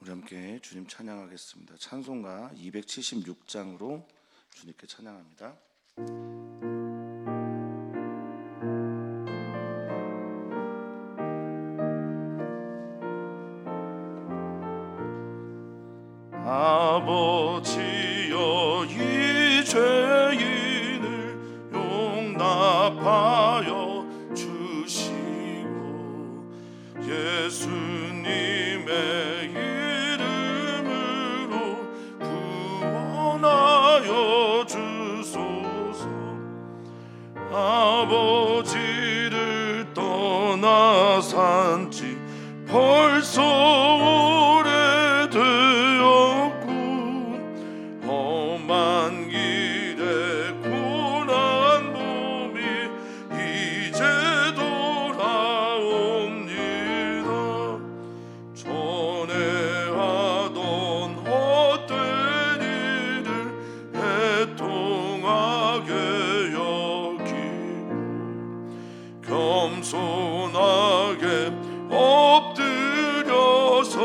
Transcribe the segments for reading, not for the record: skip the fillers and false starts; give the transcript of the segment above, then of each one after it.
우리 함께 주님 찬양하겠습니다. 찬송가 276장으로 주님께 찬양합니다. 아버지여, 이 죄인을 용납하여 주시고 예수님의 이름으로 구원하여 주소서. 아버지를 떠나 산지 벌써 오래되었고 험한 길에 고난 몸이 이제 돌아옵니다. 전에 하던 헛된 일을 애통하게 여기고 겸손하게 엎드려서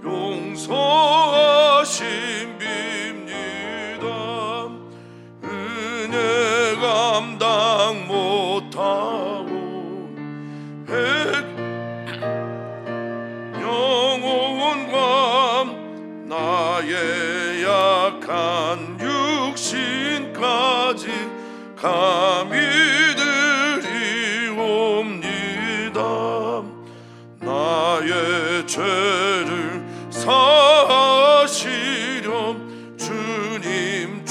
용서하심 빕니다. 은혜 감당 못하고 영혼과 나의 약한 육신까지 감히 드리옵니다. 나의 죄를 사하시렴 주님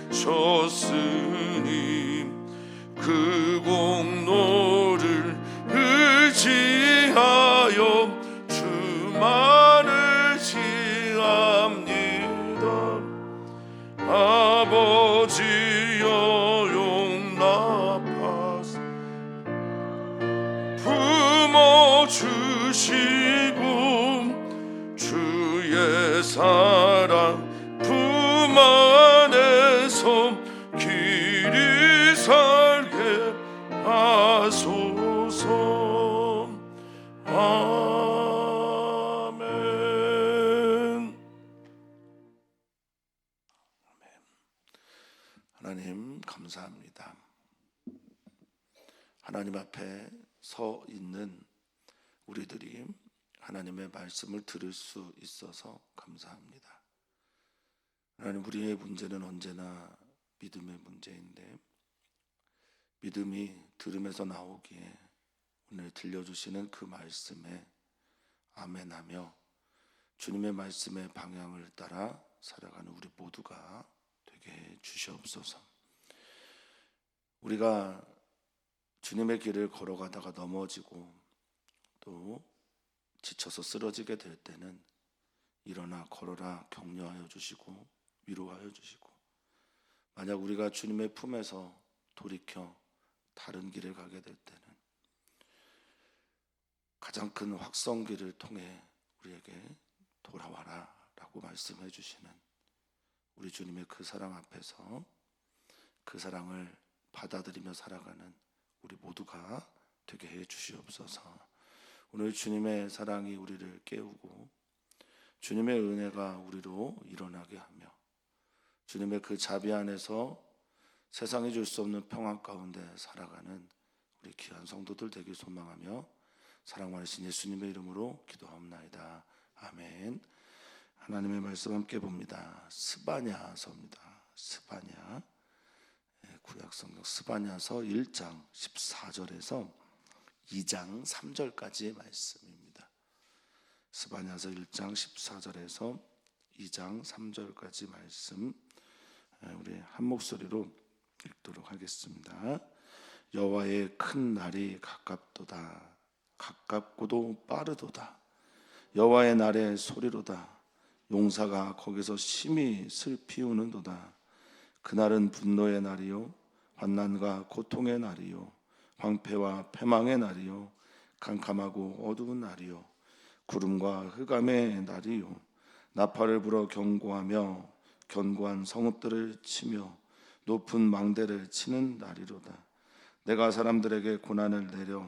죽으셨으니 그 공로를 의지하여 주만을 시합니다. 아버지여, 용납하사 품어주시고 주의 사랑 품 안에서 길이 살게 하소서. 아멘. 하나님 감사합니다. 하나님 앞에 서 있는 우리들이 하나님의 말씀을 들을 수 있어서 감사합니다. 하나님, 우리의 문제는 언제나 믿음의 문제인데 믿음이 들음에서 나오기에 오늘 들려주시는 그 말씀에 아멘하며 주님의 말씀의 방향을 따라 살아가는 우리 모두가 되게 해 주시옵소서. 우리가 주님의 길을 걸어가다가 넘어지고 또 지쳐서 쓰러지게 될 때는 일어나 걸어라 격려하여 주시고 위로하여 주시고, 만약 우리가 주님의 품에서 돌이켜 다른 길을 가게 될 때는 가장 큰 확성기를 통해 우리에게 돌아와라 라고 말씀해 주시는 우리 주님의 그 사랑 앞에서 그 사랑을 받아들이며 살아가는 우리 모두가 되게 해 주시옵소서. 오늘 주님의 사랑이 우리를 깨우고 주님의 은혜가 우리로 일어나게 하며 주님의 그 자비 안에서 세상이 줄 수 없는 평안 가운데 살아가는 우리 귀한 성도들 되길 소망하며 사랑 많으신 예수님의 이름으로 기도하옵나이다. 아멘. 하나님의 말씀 함께 봅니다. 스바냐서입니다. 스바냐, 구약성경 스바냐서 1장 14절에서 2장 3절까지의 말씀입니다. 스바냐서 1장 14절에서 2장 3절까지 말씀 우리 한 목소리로 읽도록 하겠습니다. 여호와의 큰 날이 가깝도다. 가깝고도 빠르도다. 여호와의 날의 소리로다. 용사가 거기서 심히 슬피우는도다. 그날은 분노의 날이요 환난과 고통의 날이요 황폐와 패망의 날이요 캄캄하고 어두운 날이요 구름과 흑암의 날이요 나팔을 불어 경고하며 견고한 성읍들을 치며 높은 망대를 치는 날이로다. 내가 사람들에게 고난을 내려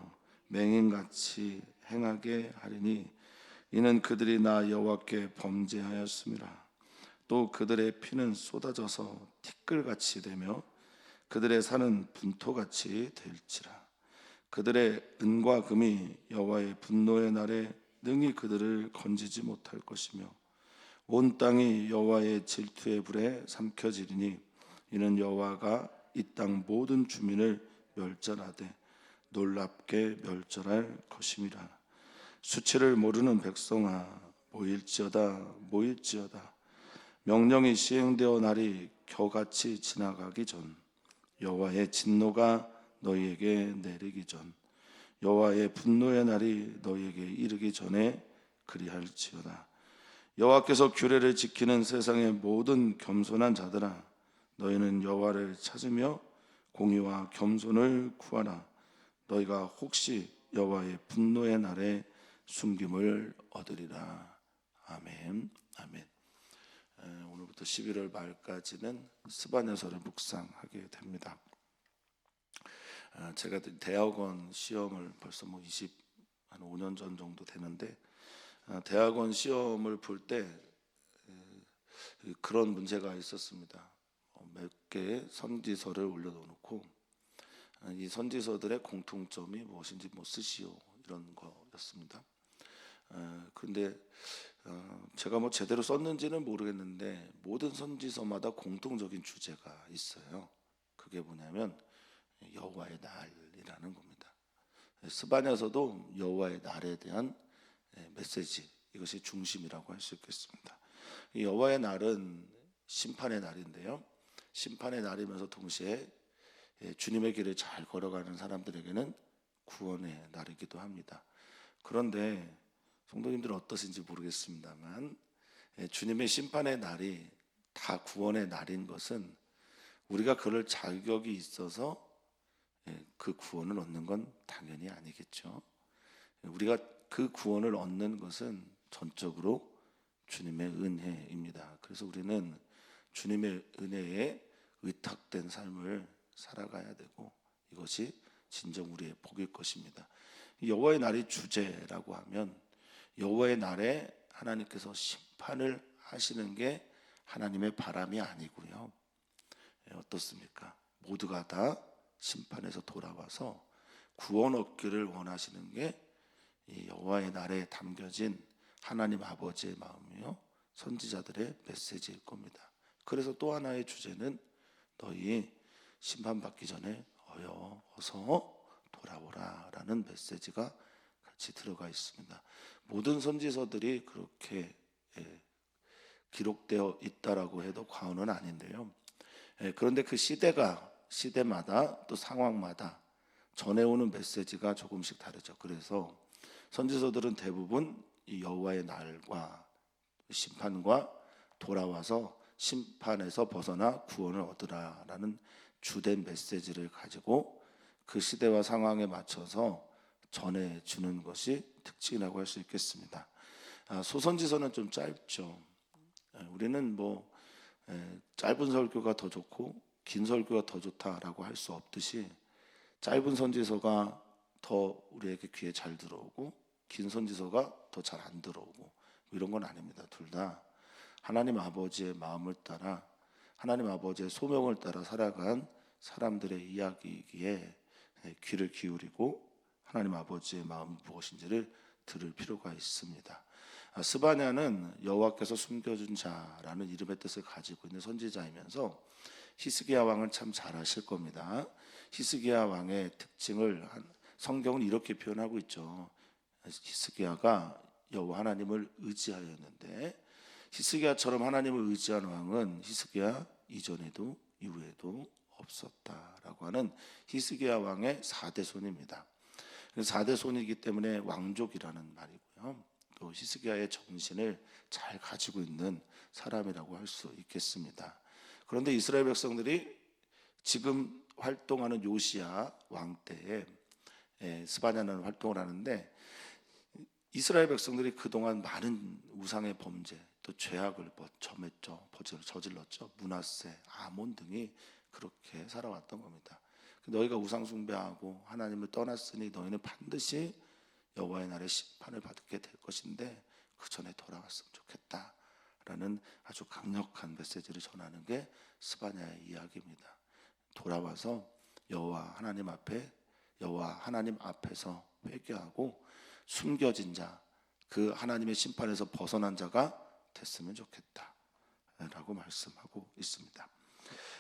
맹인같이 행하게 하리니 이는 그들이 나 여호와께 범죄하였음이라. 또 그들의 피는 쏟아져서 티끌같이 되며 그들의 산은 분토같이 될지라. 그들의 은과 금이 여호와의 분노의 날에 능히 그들을 건지지 못할 것이며 온 땅이 여호와의 질투의 불에 삼켜지리니 이는 여호와가 이 땅 모든 주민을 멸절하되 놀랍게 멸절할 것임이라. 수치를 모르는 백성아, 모일지어다 모일지어다. 명령이 시행되어 날이 겨같이 지나가기 전, 여호와의 진노가 너희에게 내리기 전, 여호와의 분노의 날이 너희에게 이르기 전에 그리할지어다. 여호와께서 규례를 지키는 세상의 모든 겸손한 자들아, 너희는 여호와를 찾으며 공의와 겸손을 구하라. 너희가 혹시 여호와의 분노의 날에 숨김을 얻으리라. 아멘. 아멘. 오늘부터 11월 말까지는 스바냐서를 묵상하게 됩니다. 제가 대학원 시험을 벌써 한 5년 전 정도 되는데, 대학원 시험을 볼 때 그런 문제가 있었습니다. 몇 개의 선지서를 올려놓고 이 선지서들의 공통점이 무엇인지 쓰시오, 이런 거였습니다. 그런데 제가 제대로 썼는지는 모르겠는데 모든 선지서마다 공통적인 주제가 있어요. 그게 뭐냐면 여호와의 날이라는 겁니다. 스바냐서도 여호와의 날에 대한 메시지, 이것이 중심이라고 할 수 있겠습니다. 이 여호와의 날은 심판의 날인데요, 심판의 날이면서 동시에 주님의 길을 잘 걸어가는 사람들에게는 구원의 날이기도 합니다. 그런데 성도님들은 어떠신지 모르겠습니다만, 주님의 심판의 날이 다 구원의 날인 것은 우리가 그럴 자격이 있어서 그 구원을 얻는 건 당연히 아니겠죠. 우리가 그 구원을 얻는 것은 전적으로 주님의 은혜입니다. 그래서 우리는 주님의 은혜에 의탁된 삶을 살아가야 되고, 이것이 진정 우리의 복일 것입니다. 여호와의 날이 주제라고 하면 여호와의 날에 하나님께서 심판을 하시는 게 하나님의 바람이 아니고요, 어떻습니까? 모두가 다 심판에서 돌아와서 구원 얻기를 원하시는 게 이 여호와의 날에 담겨진 하나님 아버지의 마음이요, 선지자들의 메시지일 겁니다. 그래서 또 하나의 주제는 너희 심판받기 전에 어서 돌아오라 라는 메시지가 같이 들어가 있습니다. 모든 선지서들이 그렇게 기록되어 있다라고 해도 과언은 아닌데요, 그런데 그 시대마다 또 상황마다 전해오는 메시지가 조금씩 다르죠. 그래서 선지서들은 대부분 이 여호와의 날과 심판과 돌아와서 심판에서 벗어나 구원을 얻으라라는 주된 메시지를 가지고 그 시대와 상황에 맞춰서 전해주는 것이 특징이라고 할 수 있겠습니다. 소선지서는 좀 짧죠. 우리는 짧은 설교가 더 좋고 긴 설교가 더 좋다라고 할 수 없듯이, 짧은 선지서가 더 우리에게 귀에 잘 들어오고 긴 선지서가 더 잘 안 들어오고 이런 건 아닙니다. 둘 다 하나님 아버지의 마음을 따라, 하나님 아버지의 소명을 따라 살아간 사람들의 이야기이기에 귀를 기울이고 하나님 아버지의 마음이 무엇인지를 들을 필요가 있습니다. 스바냐는 여호와께서 숨겨준 자라는 이름의 뜻을 가지고 있는 선지자이면서 히스기야 왕을 참 잘 아실 겁니다. 히스기야 왕의 특징을 성경은 이렇게 표현하고 있죠. 히스기야가 여호와 하나님을 의지하였는데, 히스기야처럼 하나님을 의지한 왕은 히스기야 이전에도 이후에도 없었다라고 하는 히스기야 왕의 4대 손입니다. 4대 손이기 때문에 왕족이라는 말이고요, 또 히스기야의 정신을 잘 가지고 있는 사람이라고 할 수 있겠습니다. 그런데 이스라엘 백성들이 지금 활동하는 요시야 왕 때에 스바냐는 활동을 하는데, 이스라엘 백성들이 그동안 많은 우상의 범죄, 또 죄악을 저질렀죠. 므낫세, 아몬 등이 그렇게 살아왔던 겁니다. 너희가 우상 숭배하고 하나님을 떠났으니 너희는 반드시 여호와의 날에 심판을 받게 될 것인데 그 전에 돌아왔으면 좋겠다라는 아주 강력한 메시지를 전하는 게 스바냐의 이야기입니다. 돌아와서 여호와 하나님 앞에서 회개하고 숨겨진 자, 그 하나님의 심판에서 벗어난 자가 됐으면 좋겠다라고 말씀하고 있습니다.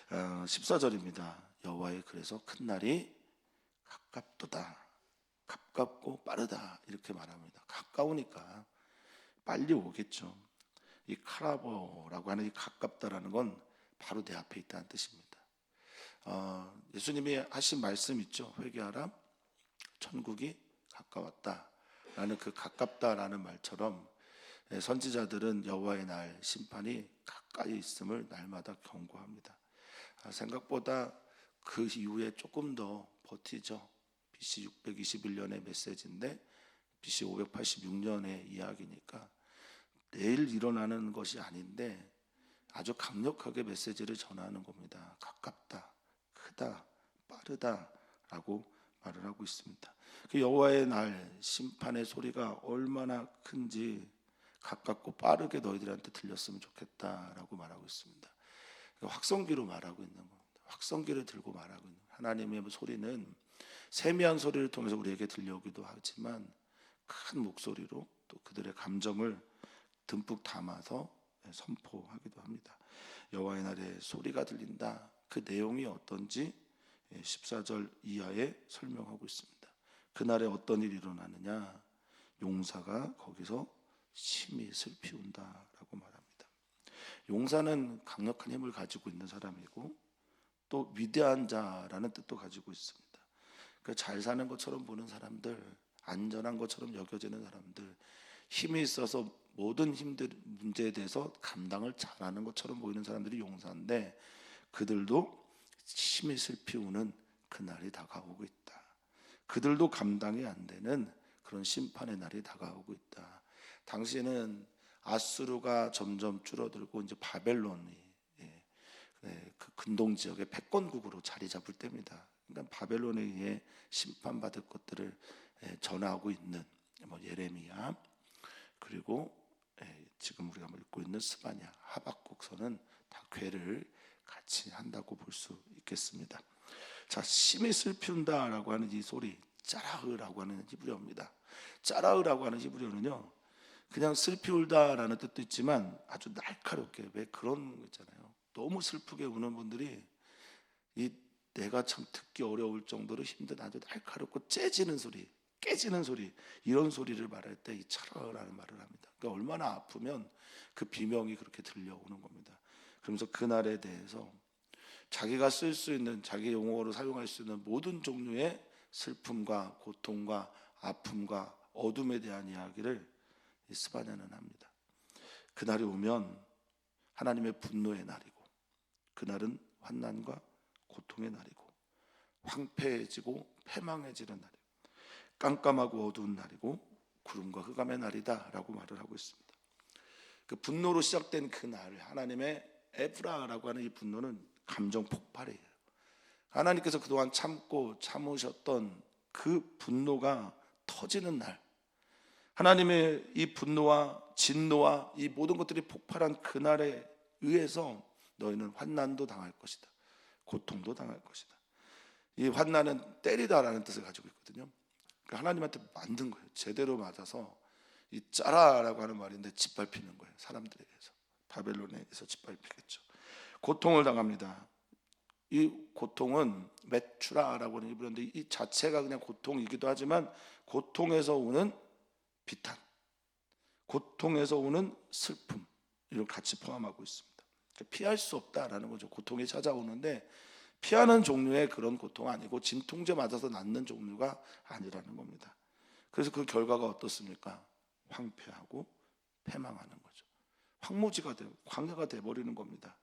14절입니다. 여호와의 그래서 큰 날이 가깝도다. 가깝고 빠르다 이렇게 말합니다. 가까우니까 빨리 오겠죠. 이 카라보라고 하는 이 가깝다라는 건 바로 내 앞에 있다는 뜻입니다. 예수님이 하신 말씀 있죠. 회개하라, 천국이 가까웠다라는 그 가깝다라는 말처럼 선지자들은 여호와의 날 심판이 가까이 있음을 날마다 경고합니다. 생각보다 그 이후에 조금 더 버티죠. BC 621년의 메시지인데 BC 586년의 이야기니까 내일 일어나는 것이 아닌데 아주 강력하게 메시지를 전하는 겁니다. 가깝다, 크다, 빠르다라고 말을 하고 있습니다. 그 여호와의 날 심판의 소리가 얼마나 큰지 가깝고 빠르게 너희들한테 들렸으면 좋겠다라고 말하고 있습니다. 확성기로 말하고 있는 겁니다. 확성기를 들고 말하고 있는 겁니다. 하나님의 소리는 세미한 소리를 통해서 우리에게 들려오기도 하지만 큰 목소리로 또 그들의 감정을 듬뿍 담아서 선포하기도 합니다. 여호와의 날에 소리가 들린다. 그 내용이 어떤지 14절 이하에 설명하고 있습니다. 그날에 어떤 일이 일어나느냐? 용사가 거기서 심히 슬피 운다라고 말합니다. 용사는 강력한 힘을 가지고 있는 사람이고 또 위대한 자라는 뜻도 가지고 있습니다. 잘 사는 것처럼 보는 사람들, 안전한 것처럼 여겨지는 사람들, 힘이 있어서 모든 문제에 대해서 감당을 잘하는 것처럼 보이는 사람들이 용사인데 그들도 심히 슬피 우는 그날이 다가오고 있다. 그들도 감당이 안 되는 그런 심판의 날이 다가오고 있다. 당시에는 아수르가 점점 줄어들고 이제 바벨론이 그 근동 지역의 패권국으로 자리 잡을 때입니다. 그러니까 바벨론에 의해 심판받을 것들을 전하고 있는 예레미야 그리고 지금 우리가 읽고 있는 스바냐, 하박국서는 다 괴를 같이 한다고 볼 수 있겠습니다. 자, 심히 슬피 운다라고 하는 이 소리, 짜라흐라고 하는 히브리어입니다. 짜라흐라고 하는 히브리어는요, 그냥 슬피 울다라는 뜻도 있지만 아주 날카롭게, 왜 그런 거 있잖아요. 너무 슬프게 우는 분들이 내가 참 듣기 어려울 정도로 힘든 아주 날카롭고 째지는 소리, 깨지는 소리, 이런 소리를 말할 때 이 차라라는 말을 합니다. 그러니까 얼마나 아프면 그 비명이 그렇게 들려오는 겁니다. 그러면서 그날에 대해서 자기가 쓸 수 있는, 자기 용어로 사용할 수 있는 모든 종류의 슬픔과 고통과 아픔과 어둠에 대한 이야기를 이 스바냐는 합니다. 그날이 오면 하나님의 분노의 날이고, 그날은 환난과 고통의 날이고, 황폐해지고 패망해지는 날이고, 깜깜하고 어두운 날이고, 구름과 흑암의 날이다라고 말을 하고 있습니다. 그 분노로 시작된 그 날, 하나님의 에브라라고 하는 이 분노는 감정 폭발이에요. 하나님께서 그동안 참고 참으셨던 그 분노가 터지는 날, 하나님의 이 분노와 진노와 이 모든 것들이 폭발한 그날에 의해서 너희는 환난도 당할 것이다, 고통도 당할 것이다. 이 환난은 때리다라는 뜻을 가지고 있거든요. 그러니까 하나님한테 만든 거예요. 제대로 맞아서 이 짜라라고 하는 말인데 짓밟히는 거예요. 사람들에게서, 바벨론에서 짓밟히겠죠. 고통을 당합니다. 이 고통은 메추라라고 하는 히브리어인데 이 자체가 그냥 고통이기도 하지만 고통에서 오는 비탄, 고통에서 오는 슬픔, 이걸 같이 포함하고 있습니다. 피할 수 없다라는 거죠. 고통이 찾아오는데 피하는 종류의 그런 고통 아니고 진통제 맞아서 낫는 종류가 아니라는 겁니다. 그래서 그 결과가 어떻습니까? 황폐하고 패망하는 거죠. 황무지가 되고 광야가 돼버리는 겁니다.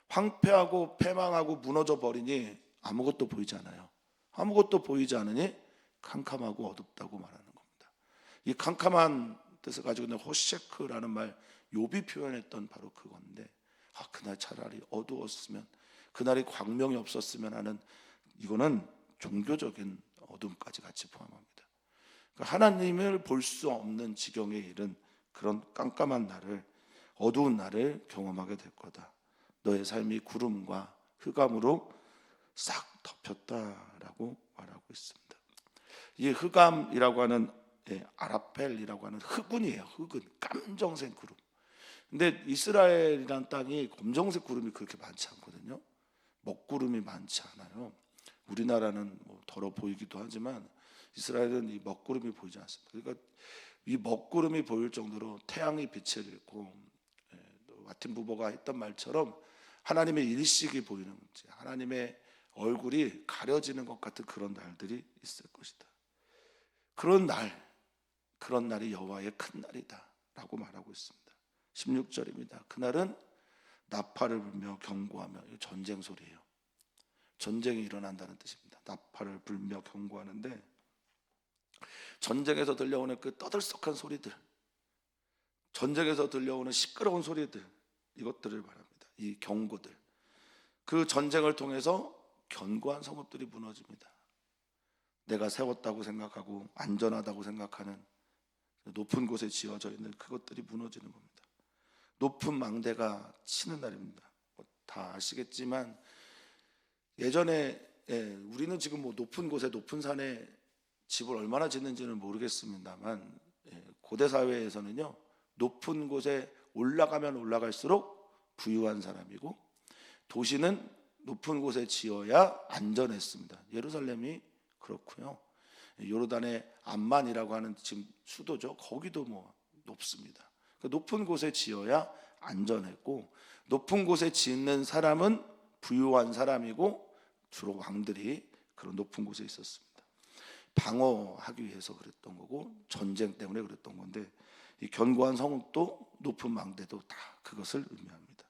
황폐하고 패망하고 무너져 버리니 아무것도 보이지 않아요. 아무것도 보이지 않으니 캄캄하고 어둡다고 말하는 겁니다. 이 캄캄한 뜻을 가지고 있는 호셰크라는 말, 욥이 표현했던 바로 그건데, 그날 차라리 어두웠으면, 그날이 광명이 없었으면 하는, 이거는 종교적인 어둠까지 같이 포함합니다. 그러니까 하나님을 볼 수 없는 지경에 이른 그런 깜깜한 날을, 어두운 날을 경험하게 될 거다. 너의 삶이 구름과 흑암으로 싹 덮였다라고 말하고 있습니다. 이 흑암이라고 하는 아라펠이라고 하는 흑운이에요. 흑운, 깜정색 구름. 근데 이스라엘이라는 땅이 검정색 구름이 그렇게 많지 않거든요. 먹구름이 많지 않아요. 우리나라는 뭐 더러 보이기도 하지만 이스라엘은 이 먹구름이 보이지 않습니다. 그러니까 이 먹구름이 보일 정도로 태양이 빛을 잃고, 마틴 부버가 했던 말처럼 하나님의 일식이 보이는 거지, 하나님의 얼굴이 가려지는 것 같은 그런 날들이 있을 것이다. 그런 날이 여호와의 큰 날이다 라고 말하고 있습니다. 16절입니다. 그날은 나팔을 불며 경고하며, 전쟁 소리예요. 전쟁이 일어난다는 뜻입니다. 나팔을 불며 경고하는데, 전쟁에서 들려오는 그 떠들썩한 소리들, 전쟁에서 들려오는 시끄러운 소리들, 이것들을 말합니다. 이 경고들, 그 전쟁을 통해서 견고한 성읍들이 무너집니다. 내가 세웠다고 생각하고 안전하다고 생각하는 높은 곳에 지어져 있는 그것들이 무너지는 겁니다. 높은 망대가 치는 날입니다. 다 아시겠지만 예전에 우리는 지금 뭐 높은 곳에, 높은 산에 집을 얼마나 짓는지는 모르겠습니다만, 고대 사회에서는요, 높은 곳에 올라가면 올라갈수록 부유한 사람이고, 도시는 높은 곳에 지어야 안전했습니다. 예루살렘이 그렇고요. 요르단의 암만이라고 하는 지금 수도죠. 거기도 뭐 높습니다. 높은 곳에 지어야 안전했고, 높은 곳에 짓는 사람은 부유한 사람이고, 주로 왕들이 그런 높은 곳에 있었습니다. 방어하기 위해서 그랬던 거고, 전쟁 때문에 그랬던 건데, 이 견고한 성읍도 높은 망대도 다 그것을 의미합니다.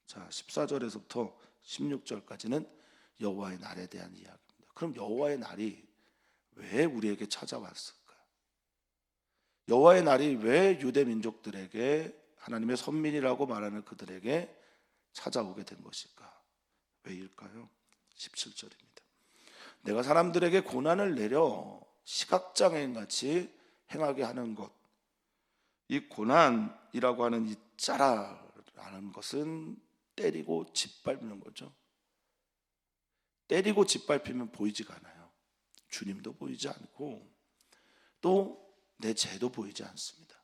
자, 14절에서부터 16절까지는 여호와의 날에 대한 이야기입니다. 그럼 여호와의 날이 왜 우리에게 찾아왔을까? 여호와의 날이 왜 유대 민족들에게, 하나님의 선민이라고 말하는 그들에게 찾아오게 된 것일까? 왜일까요? 17절입니다. 내가 사람들에게 고난을 내려 시각장애인같이 행하게 하는 것. 이 고난이라고 하는 이 짜라라는 것은 때리고 짓밟는 거죠. 때리고 짓밟히면 보이지가 않아요. 주님도 보이지 않고 또 내 죄도 보이지 않습니다.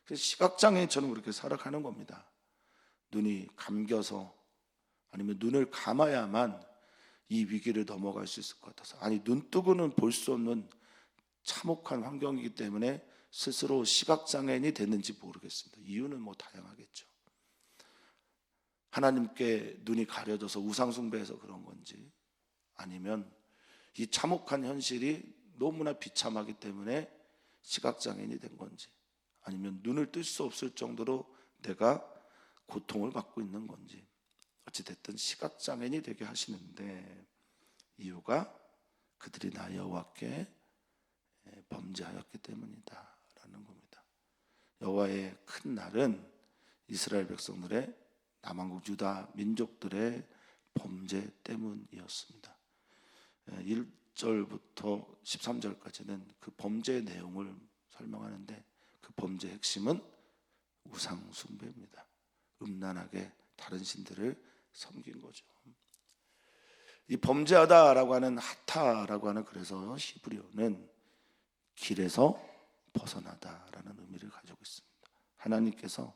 그래서 시각장애인처럼 그렇게 살아가는 겁니다. 눈이 감겨서, 아니면 눈을 감아야만 이 위기를 넘어갈 수 있을 것 같아서, 아니 눈뜨고는 볼 수 없는 참혹한 환경이기 때문에 스스로 시각장애인이 됐는지 모르겠습니다. 이유는 뭐 다양하겠죠. 하나님께 눈이 가려져서 우상숭배해서 그런 건지, 아니면 이 참혹한 현실이 너무나 비참하기 때문에 시각장애인이 된 건지, 아니면 눈을 뜰 수 없을 정도로 내가 고통을 받고 있는 건지, 어찌됐든 시각장애인이 되게 하시는데, 이유가 그들이 나 여호와께 범죄하였기 때문이다 라는 겁니다. 여호와의 큰 날은 이스라엘 백성들의, 남한국 유다 민족들의 범죄 때문이었습니다. 1절부터 13절까지는 그 범죄의 내용을 설명하는데, 그 범죄의 핵심은 우상 숭배입니다. 음란하게 다른 신들을 섬긴 거죠. 이 범죄하다라고 하는 하타라고 하는, 그래서 히브리어는 길에서 벗어나다라는 의미를 가지고 있습니다. 하나님께서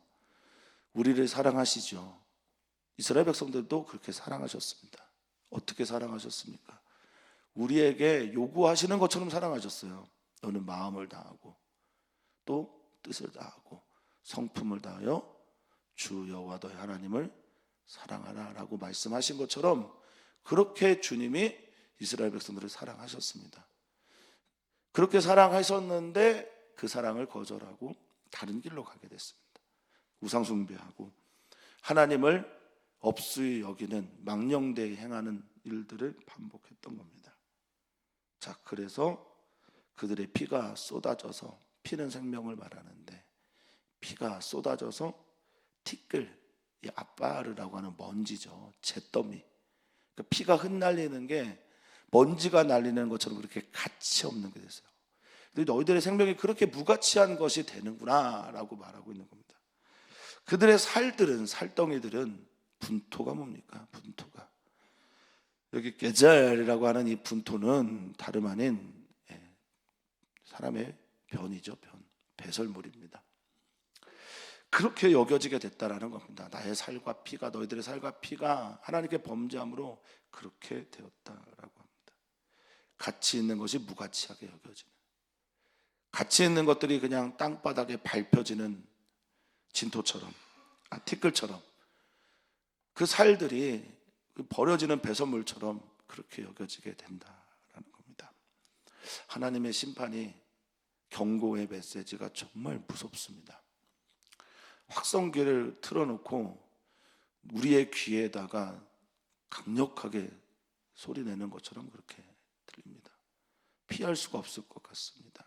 우리를 사랑하시죠. 이스라엘 백성들도 그렇게 사랑하셨습니다. 어떻게 사랑하셨습니까? 우리에게 요구하시는 것처럼 사랑하셨어요. 너는 마음을 다하고 또 뜻을 다하고 성품을 다하여 주 여호와 너의 하나님을 사랑하라 라고 말씀하신 것처럼, 그렇게 주님이 이스라엘 백성들을 사랑하셨습니다. 그렇게 사랑하셨는데 그 사랑을 거절하고 다른 길로 가게 됐습니다. 우상 숭배하고 하나님을 업수히 여기는, 망령되이 행하는 일들을 반복했던 겁니다. 자, 그래서 그들의 피가 쏟아져서, 피는 생명을 말하는데 피가 쏟아져서 티끌, 이 아빠르라고 하는 먼지죠. 잿더미. 피가 흩날리는 게 먼지가 날리는 것처럼 그렇게 가치 없는 게 됐어요. 근데 너희들의 생명이 그렇게 무가치한 것이 되는구나 라고 말하고 있는 겁니다. 그들의 살덩이들은 분토가 뭡니까? 분토가. 여기 게잘이라고 하는 이 분토는 다름 아닌 사람의 변이죠. 배설물입니다. 그렇게 여겨지게 됐다라는 겁니다. 나의 살과 피가, 너희들의 살과 피가 하나님께 범죄함으로 그렇게 되었다라고 합니다. 가치 있는 것이 무가치하게 여겨지는, 가치 있는 것들이 그냥 땅바닥에 밟혀지는 진토처럼, 티끌처럼, 그 살들이 버려지는 배설물처럼 그렇게 여겨지게 된다라는 겁니다. 하나님의 심판이, 경고의 메시지가 정말 무섭습니다. 확성기를 틀어놓고 우리의 귀에다가 강력하게 소리내는 것처럼 그렇게 들립니다. 피할 수가 없을 것 같습니다.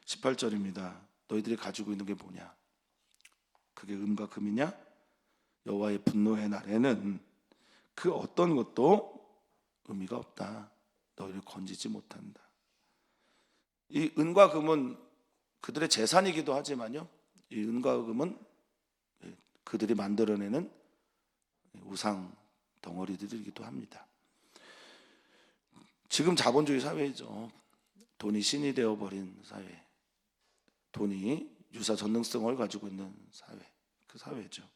18절입니다. 너희들이 가지고 있는 게 뭐냐? 그게 금과 금이냐? 여호와의 분노의 날에는 그 어떤 것도 의미가 없다. 너희를 건지지 못한다. 이 은과 금은 그들의 재산이기도 하지만요, 이 은과 금은 그들이 만들어내는 우상 덩어리들이기도 합니다. 지금 자본주의 사회죠. 돈이 신이 되어버린 사회, 돈이 유사 전능성을 가지고 있는 사회, 그 사회죠.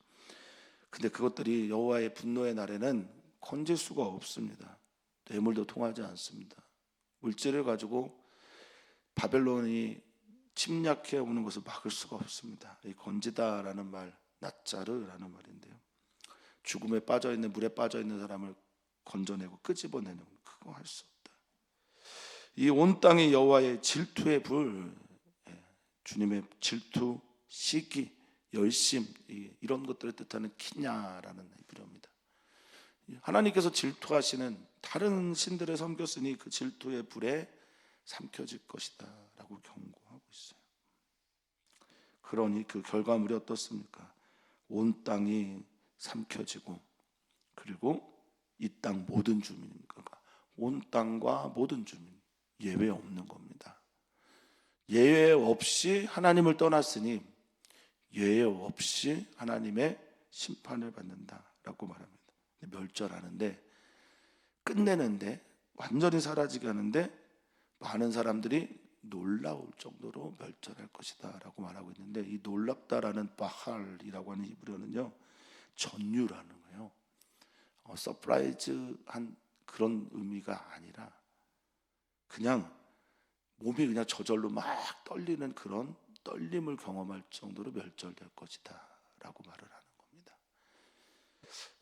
근데 그것들이 여호와의 분노의 날에는 건질 수가 없습니다. 뇌물도 통하지 않습니다. 물질을 가지고 바벨론이 침략해 오는 것을 막을 수가 없습니다. 이 건지다라는 말, 나짜르라는 말인데요, 죽음에 빠져있는, 물에 빠져있는 사람을 건져내고 끄집어내는, 그거 할 수 없다. 이 온 땅이 여호와의 질투의 불, 주님의 질투, 시기, 열심, 이런 것들을 뜻하는 키냐라는 히브리어입니다. 하나님께서 질투하시는, 다른 신들을 섬겼으니 그 질투의 불에 삼켜질 것이다 라고 경고하고 있어요. 그러니 그 결과물이 어떻습니까? 온 땅이 삼켜지고, 그리고 이 땅 모든 주민입니까? 온 땅과 모든 주민, 예외 없는 겁니다. 예외 없이 하나님을 떠났으니 예외 없이 하나님의 심판을 받는다라고 말합니다. 멸절하는데, 끝내는데, 완전히 사라지게 하는데 많은 사람들이 놀라울 정도로 멸절할 것이다 라고 말하고 있는데, 이 놀랍다라는 바할이라고 하는 히브리어는요, 전율하는 거예요. 서프라이즈한 그런 의미가 아니라 그냥 몸이 그냥 저절로 막 떨리는 그런 떨림을 경험할 정도로 멸절될 것이다 라고 말을 하는 겁니다.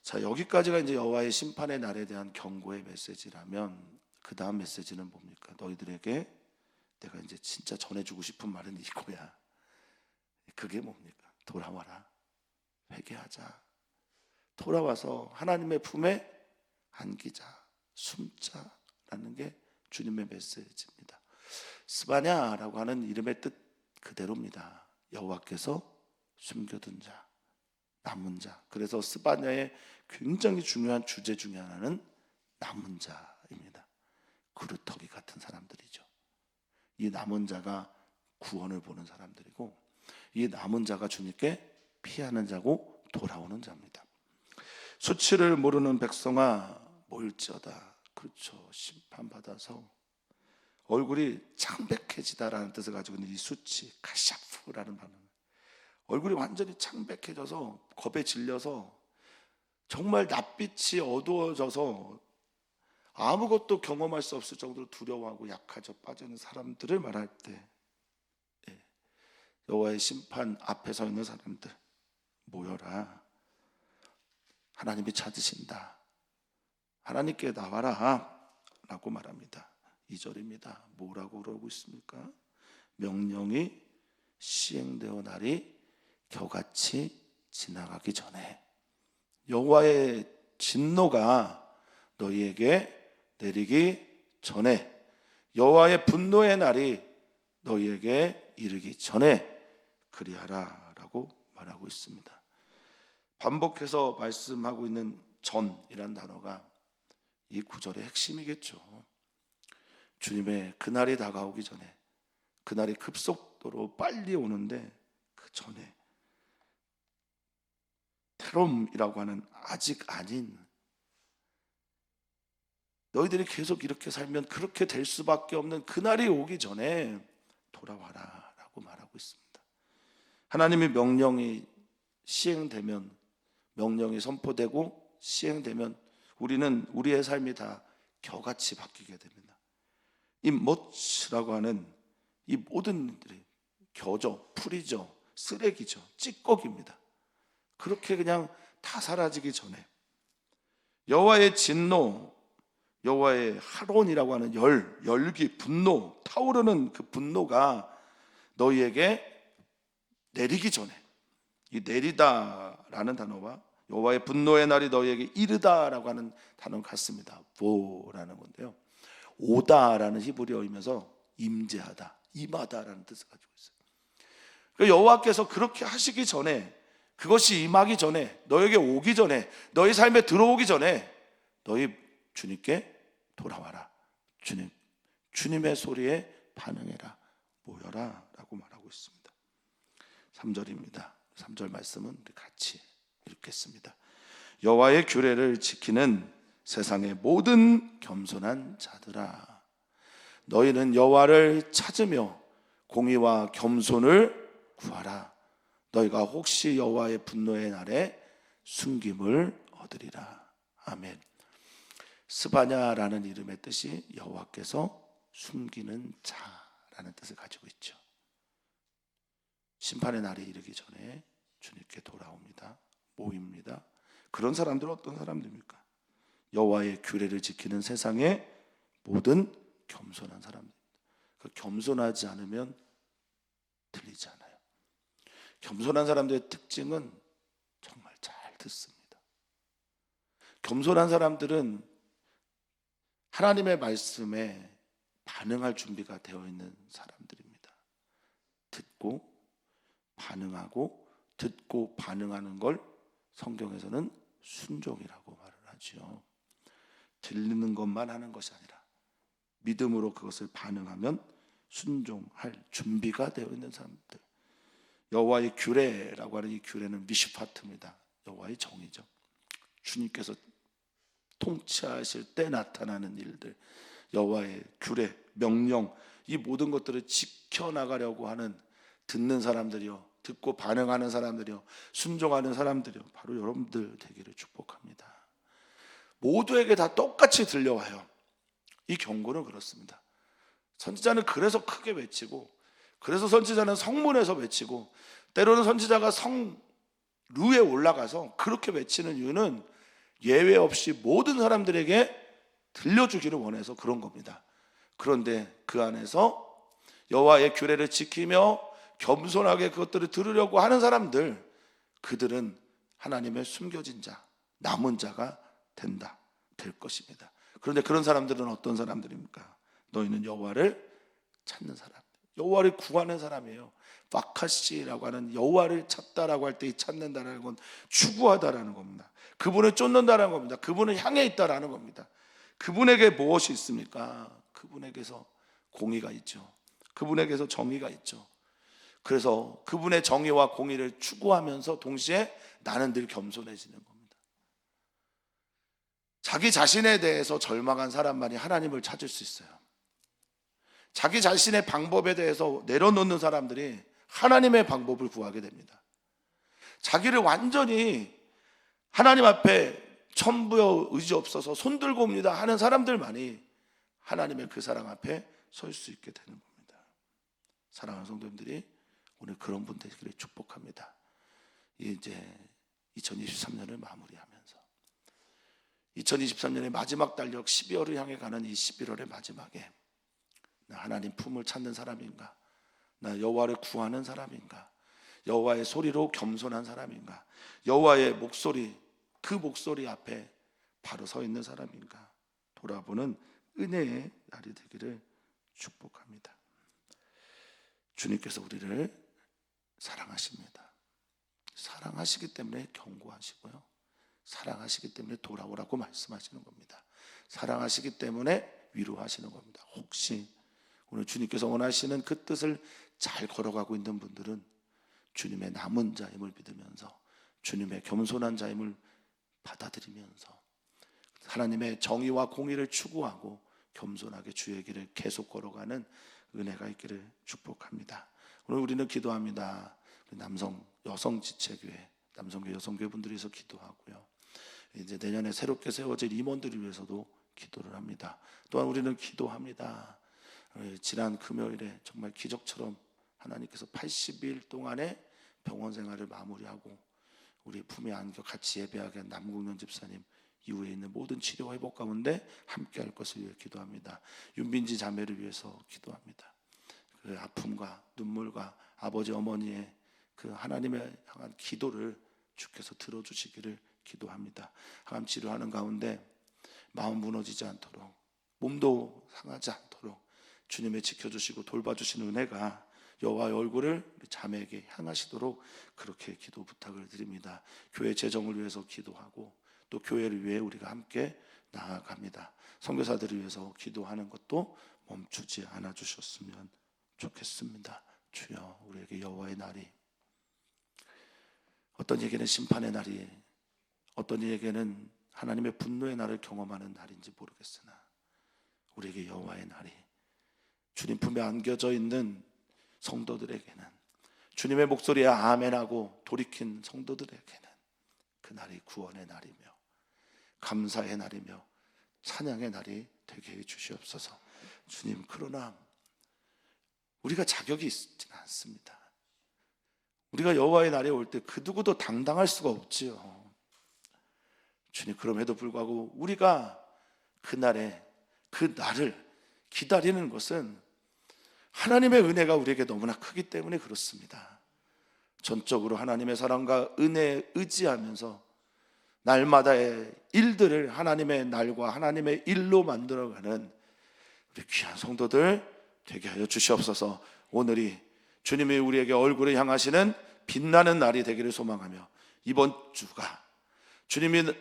자, 여기까지가 이제 여호와의 심판의 날에 대한 경고의 메시지라면, 그 다음 메시지는 뭡니까? 너희들에게 내가 이제 진짜 전해주고 싶은 말은 이거야. 그게 뭡니까? 돌아와라, 회개하자, 돌아와서 하나님의 품에 안기자, 숨자라는 게 주님의 메시지입니다. 스바냐라고 하는 이름의 뜻 그대로입니다. 여호와께서 숨겨둔 자, 남은 자. 그래서 스바냐의 굉장히 중요한 주제 중에 하나는 남은 자입니다. 그루터기 같은 사람들이죠. 이 남은 자가 구원을 보는 사람들이고, 이 남은 자가 주님께 피하는 자고 돌아오는 자입니다. 수치를 모르는 백성아 모일지어다. 그렇죠. 심판받아서 얼굴이 창백해지다라는 뜻을 가지고 있는 이 수치, 카샤프라는 단어, 얼굴이 완전히 창백해져서 겁에 질려서 정말 낯빛이 어두워져서 아무것도 경험할 수 없을 정도로 두려워하고 약해져 빠지는 사람들을 말할 때, 여호와의 심판 앞에 서 있는 사람들 모여라, 하나님이 찾으신다, 하나님께 나와라 라고 말합니다. 2절입니다. 뭐라고 그러고 있습니까? 명령이 시행되어 날이 겨같이 지나가기 전에, 여호와의 진노가 너희에게 내리기 전에, 여호와의 분노의 날이 너희에게 이르기 전에 그리하라 라고 말하고 있습니다. 반복해서 말씀하고 있는 전이란 단어가 이 구절의 핵심이겠죠. 주님의 그날이 다가오기 전에, 그날이 급속도로 빨리 오는데 그 전에 테롬이라고 하는 아직 아닌, 너희들이 계속 이렇게 살면 그렇게 될 수밖에 없는 그날이 오기 전에 돌아와라 라고 말하고 있습니다. 하나님의 명령이 시행되면, 명령이 선포되고 시행되면 우리는 우리의 삶이 다 겨같이 바뀌게 됩니다. 이 멋이라고 하는 이 모든 일들이 겨죠, 풀이죠, 쓰레기죠, 찌꺼기입니다. 그렇게 그냥 다 사라지기 전에 여호와의 진노, 여호와의 하론이라고 하는 열기, 분노, 타오르는 그 분노가 너희에게 내리기 전에, 이 내리다라는 단어와 여호와의 분노의 날이 너희에게 이르다라고 하는 단어는 같습니다. 보라는 건데요, 오다라는 히브리어이면서 임재하다, 임하다라는 뜻을 가지고 있어요. 그러니까 여호와께서 그렇게 하시기 전에, 그것이 임하기 전에, 너에게 오기 전에, 너희 삶에 들어오기 전에 너희 주님께 돌아와라. 주님의 소리에 반응해라. 모여라 라고 말하고 있습니다. 3절입니다. 3절 말씀은 우리 같이 읽겠습니다. 여호와의 규례를 지키는 세상의 모든 겸손한 자들아, 너희는 여호와를 찾으며 공의와 겸손을 구하라. 너희가 혹시 여호와의 분노의 날에 숨김을 얻으리라. 아멘. 스바냐라는 이름의 뜻이 여호와께서 숨기는 자라는 뜻을 가지고 있죠. 심판의 날이 이르기 전에 주님께 돌아옵니다. 모입니다. 그런 사람들은 어떤 사람들입니까? 여호와의 규례를 지키는 세상의 모든 겸손한 사람들입니다. 그 겸손하지 않으면 들리지 않아요. 겸손한 사람들의 특징은 정말 잘 듣습니다. 겸손한 사람들은 하나님의 말씀에 반응할 준비가 되어 있는 사람들입니다. 듣고 반응하고, 듣고 반응하는 걸 성경에서는 순종이라고 말을 하죠. 들리는 것만 하는 것이 아니라 믿음으로 그것을 반응하면 순종할 준비가 되어 있는 사람들. 여호와의 규례라고 하는 이 규례는 미슈파트입니다. 여호와의 정의죠. 주님께서 통치하실 때 나타나는 일들, 여호와의 규례, 명령, 이 모든 것들을 지켜나가려고 하는 듣는 사람들이요, 듣고 반응하는 사람들이요, 순종하는 사람들이요, 바로 여러분들 되기를 축복합니다. 모두에게 다 똑같이 들려와요. 이 경고는 그렇습니다. 선지자는 그래서 크게 외치고, 그래서 선지자는 성문에서 외치고, 때로는 선지자가 성루에 올라가서 그렇게 외치는 이유는 예외 없이 모든 사람들에게 들려주기를 원해서 그런 겁니다. 그런데 그 안에서 여호와의 규례를 지키며 겸손하게 그것들을 들으려고 하는 사람들, 그들은 하나님의 숨겨진 자, 남은 자가 될 것입니다. 그런데 그런 사람들은 어떤 사람들입니까? 너희는 여호와를 찾는 사람, 여호와를 구하는 사람이에요. 바카시라고 하는, 여호와를 찾다라고 할 때 이 찾는다라는 건 추구하다라는 겁니다. 그분을 쫓는다라는 겁니다. 그분을 향해 있다라는 겁니다. 그분에게 무엇이 있습니까? 그분에게서 공의가 있죠. 그분에게서 정의가 있죠. 그래서 그분의 정의와 공의를 추구하면서 동시에 나는 늘 겸손해지는 겁니다. 자기 자신에 대해서 절망한 사람만이 하나님을 찾을 수 있어요. 자기 자신의 방법에 대해서 내려놓는 사람들이 하나님의 방법을 구하게 됩니다. 자기를 완전히 하나님 앞에 천부여 의지 없어서 손 들고 옵니다 하는 사람들만이 하나님의 그 사랑 앞에 설 수 있게 되는 겁니다. 사랑하는 성도님들이 오늘 그런 분 되기를 축복합니다. 이제 2023년을 마무리하면서 2023년의 마지막 달력 12월을 향해 가는 이 11월의 마지막에 나 하나님 품을 찾는 사람인가? 나 여호와를 구하는 사람인가? 여호와의 소리로 겸손한 사람인가? 여호와의 목소리, 그 목소리 앞에 바로 서 있는 사람인가? 돌아보는 은혜의 날이 되기를 축복합니다. 주님께서 우리를 사랑하십니다. 사랑하시기 때문에 경고하시고요, 사랑하시기 때문에 돌아오라고 말씀하시는 겁니다. 사랑하시기 때문에 위로하시는 겁니다. 혹시 오늘 주님께서 원하시는 그 뜻을 잘 걸어가고 있는 분들은 주님의 남은 자임을 믿으면서 주님의 겸손한 자임을 받아들이면서 하나님의 정의와 공의를 추구하고 겸손하게 주의 길을 계속 걸어가는 은혜가 있기를 축복합니다. 오늘 우리는 기도합니다. 남성 여성 지체교회, 남성교회 여성교회 분들이 위해서 기도하고요. 이제 내년에 새롭게 세워질 임원들을 위해서도 기도를 합니다. 또한 우리는 기도합니다. 지난 금요일에 정말 기적처럼 하나님께서 80일 동안의 병원 생활을 마무리하고 우리 품에 안겨 같이 예배하게 한 남궁년 집사님 이후에 있는 모든 치료 회복 가운데 함께할 것을 위해 기도합니다. 윤빈지 자매를 위해서 기도합니다. 그 아픔과 눈물과 아버지 어머니의 그 하나님의 향한 기도를 주께서 들어주시기를 기도합니다. 항암 치료하는 가운데 마음 무너지지 않도록 몸도 상하지 않도록 주님의 지켜주시고 돌봐주시는 은혜가 여호와의 얼굴을 우리 자매에게 향하시도록 그렇게 기도 부탁을 드립니다. 교회 재정을 위해서 기도하고 또 교회를 위해 우리가 함께 나아갑니다. 선교사들을 위해서 기도하는 것도 멈추지 않아 주셨으면 좋겠습니다. 주여, 우리에게 여호와의 날이, 어떤 이에게는 심판의 날이, 어떤 이에게는 하나님의 분노의 날을 경험하는 날인지 모르겠으나 우리에게 여호와의 날이, 주님 품에 안겨져 있는 성도들에게는, 주님의 목소리에 아멘하고 돌이킨 성도들에게는 그 날이 구원의 날이며 감사의 날이며 찬양의 날이 되게 해 주시옵소서. 주님, 그러나 우리가 자격이 있지는 않습니다. 우리가 여호와의 날에 올 때 그 누구도 당당할 수가 없지요. 주님, 그럼에도 불구하고 우리가 그 날에 그 날을 기다리는 것은 하나님의 은혜가 우리에게 너무나 크기 때문에 그렇습니다. 전적으로 하나님의 사랑과 은혜에 의지하면서 날마다의 일들을 하나님의 날과 하나님의 일로 만들어가는 우리 귀한 성도들 되게 하여 주시옵소서. 오늘이 주님이 우리에게 얼굴을 향하시는 빛나는 날이 되기를 소망하며 이번 주가 주님이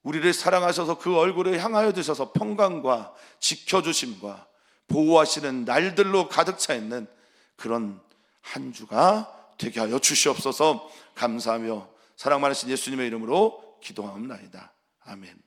우리를 사랑하셔서 그 얼굴을 향하여 주셔서 평강과 지켜주심과 보호하시는 날들로 가득 차 있는 그런 한 주가 되게 하여 주시옵소서. 감사하며 사랑 많으신 예수님의 이름으로 기도하옵나이다. 아멘.